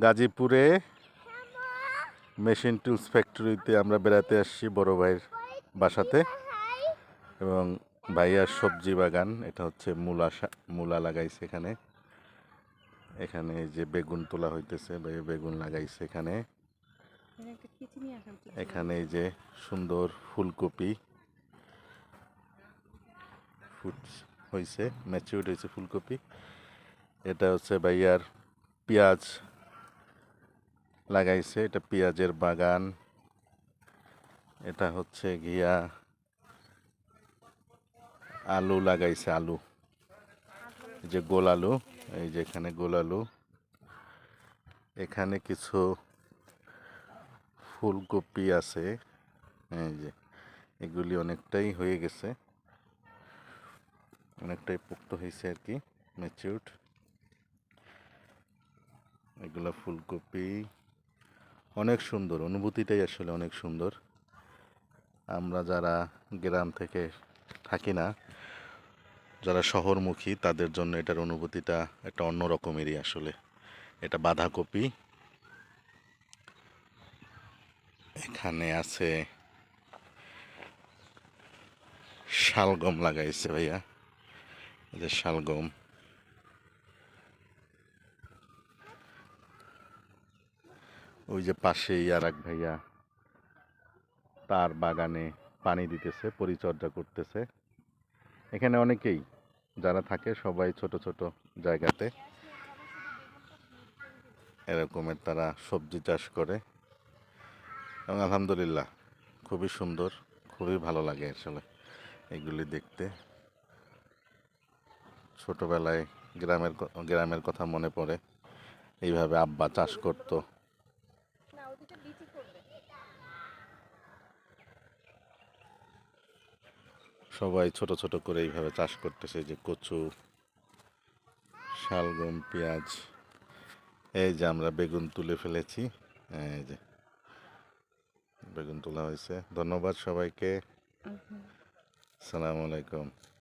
গাজীপুরে machine tools ফ্যাক্টরিতে আমরা বেড়াতে আসছি বড় ভাইয়ের বাসাতে। এবং ভাইয়ার সবজি বাগান, এটা হচ্ছে মূলা লাগাইছে এখানে। এখানে যে বেগুন তোলা হইতেছে, বেগুন লাগাইছে এখানে। এখানে এই যে সুন্দর ফুলকপি হয়েছে, ম্যাচিউরড হয়েছে ফুলকপি। এটা হচ্ছে ভাইয়ার পেঁয়াজ লাগাইছে, এটা পেঁয়াজের বাগান। এটা হচ্ছে গিয়া আলু লাগাইছে, আলু, এই যে গোল আলু, এই যে এখানে গোল আলু। এখানে কিছু ফুলকপি আছে, এই যে এগুলি অনেকটাই হয়ে গেছে, অনেকটাই পোক্ত হয়েছে আর কি, ম্যাচিউরড। এগুলা ফুলকপি অনেক সুন্দর, অনুভূতিটাই আসলে অনেক সুন্দর। আমরা যারা গ্রাম থেকে থাকি না, যারা শহরমুখী, তাদের জন্য এটার অনুভূতিটা একটা অন্য রকমেরই আসলে। এটা বাঁধাকপি, এখানে আছে শালগম লাগাইছে ভাইয়া, এই যে শালগম। ওই যে পাশেই আর এক ভাইয়া তার বাগানে পানি দিতেছে, পরিচর্যা করতেছে। এখানে অনেকেই যারা থাকে সবাই ছোট ছোট জায়গাতে এরকমের তারা সবজি চাষ করে। এবং আলহামদুলিল্লাহ খুবই সুন্দর, খুবই ভালো লাগে আসলে এগুলি দেখতে। ছোটবেলায় গ্রামের কথা মনে পড়ে, এইভাবে আব্বা চাষ করতো। সবাই ছোট ছোট করে এইভাবে চাষ করতেছে, যে কচু, শালগম, পেঁয়াজ। এই যে আমরা বেগুন তুলে ফেলেছি, এই যে বেগুন তোলা হয়েছে। ধন্যবাদ সবাইকে। আসসালামু আলাইকুম।